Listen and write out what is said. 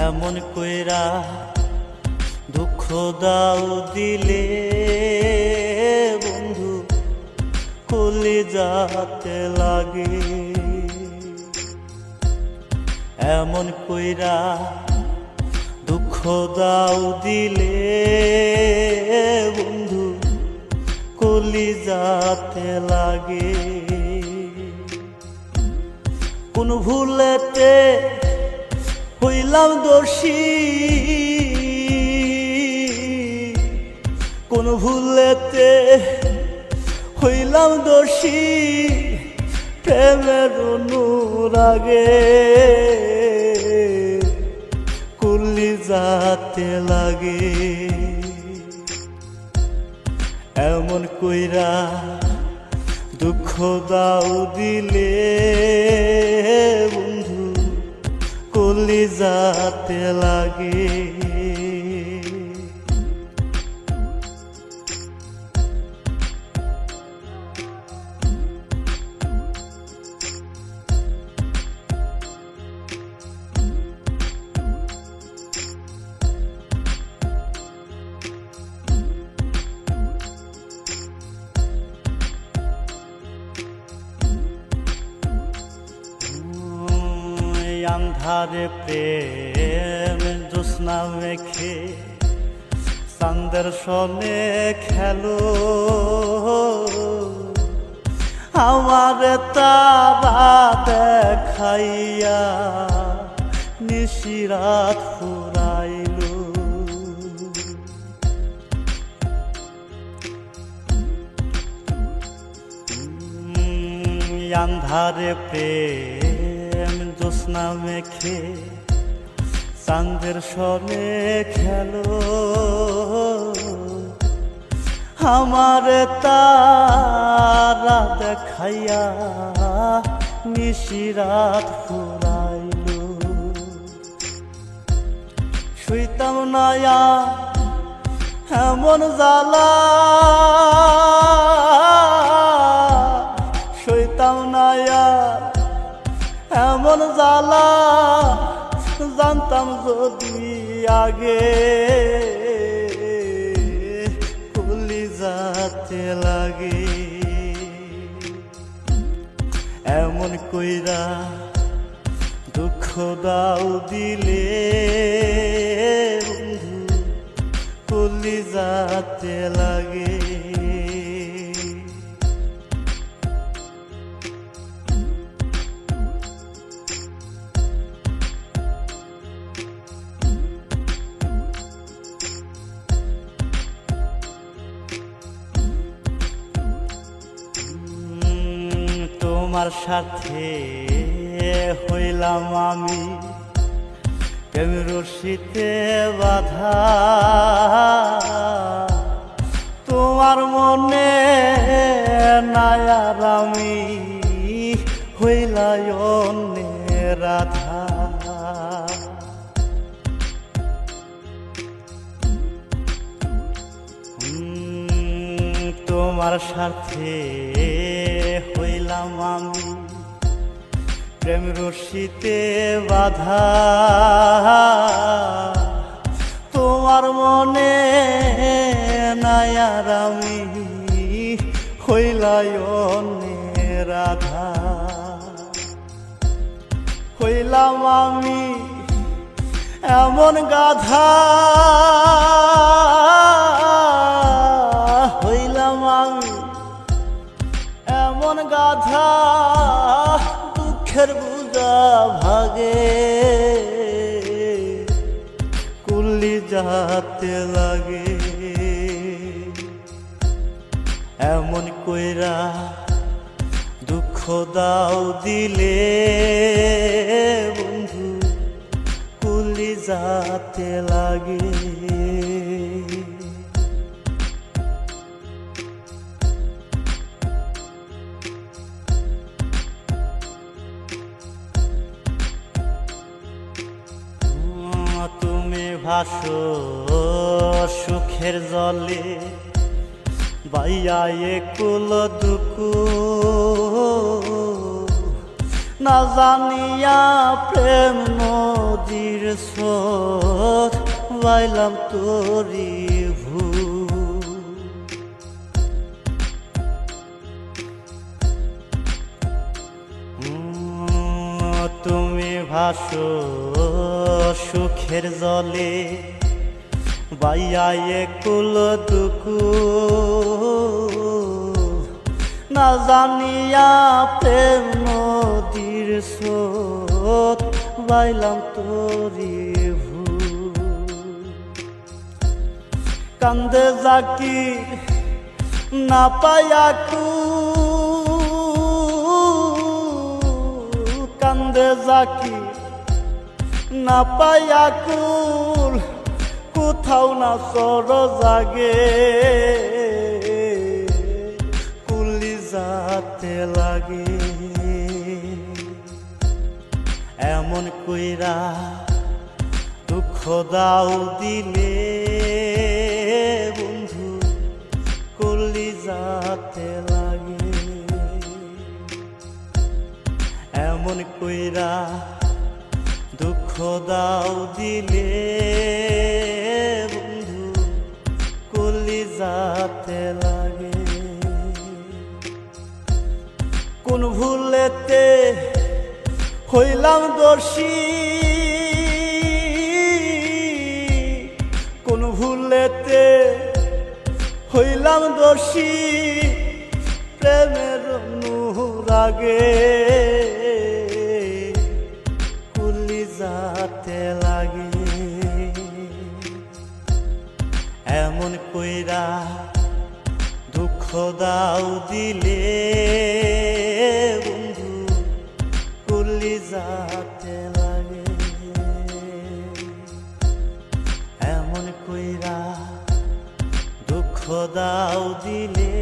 এমন কইরা দুঃখ দাও দিলে বন্ধু কলিজাতে লাগে। এমন কইরা দুঃখ দাও দিলে বন্ধু কলিজাতে লাগে। কোন ভুলেতে হইলাম দোষী, কোন ভুলেতে হইলাম দোষী, প্রেমের অনুরাগে কলিজাতে লাগে। এমন কইরা দুঃখ দাও দিলে বন্ধু কলিজাতে লাগে। আন্ধারে প্রেম জ্যোৎস্না মেখে চাঁদের সনে খেলো, আমার তারা দেখাইয়া নিশিরাত ফুরাইল। আন্ধারে প্রেম জ্যোৎস্না মেখে চাঁদের সনে খেলো, আমার তারা দেখাইয়া নিশিরাত ফুরাইল। শুইতাম না এমন জ্বালা, শুইতাম না এমন জ্বালা, জানতাম যদি আগে কলিজাতে লাগে। এমন কইরা দুঃখ দাও দিলে বন্ধু কলিজাতে লাগে। তোমার সাথে হইলাম আমি প্রেম রশিতে বাঁধা, তোমার মনে নাই আর আমি হইলাই অন্যের রাধা। তোমার সাথে হইলাম আমি প্রেম রশিতে বাঁধা, তোমার মনে নাই আর আমি হইলাই অন্যের রাধা। হইলাম আমি এমন গাধা, হইলাম আমি এমন গাধা, দুঃখের বুঝা ভাগে কলিজাতে লাগে। এমন কইরা দুঃখ দাও দিলে বন্ধু কলিজাতে লাগে। তুমি ভাসো সুখের জলে, বাইয়া একুল দুকু, না জানিয়া প্রেম নদী নদীর স্রোত বাইলাম তোরি ভুল। তুমি ভাসো সুখের জলে বাইয়া একুল দুকুল, না জানিয়া প্রেম নদীর স্রোত বাইলাম তোরি ভুল। কান্দে জাকির না পায়া কুল, কান্দে জাকির না পায়া কুল, কোথাও না সর জাগে কলিজাতে লাগে। এমন কইরা দুঃখ দাও দিলে বন্ধু কলিজাতে লাগে। এমন কইরা দুঃখ দাও দিলে বন্ধু কলিজাতে লাগে। কোন ভুলেতে হইলাম দোষী, কোন ভুলেতে হইলাম দোষী, প্রেমের অনুরাগে কলিজাতে লাগে। এমন কইরা দুঃখ দাও দিলে বন্ধু কলিজাতে লাগে। এমন কইরা দুঃখ দাও দিলে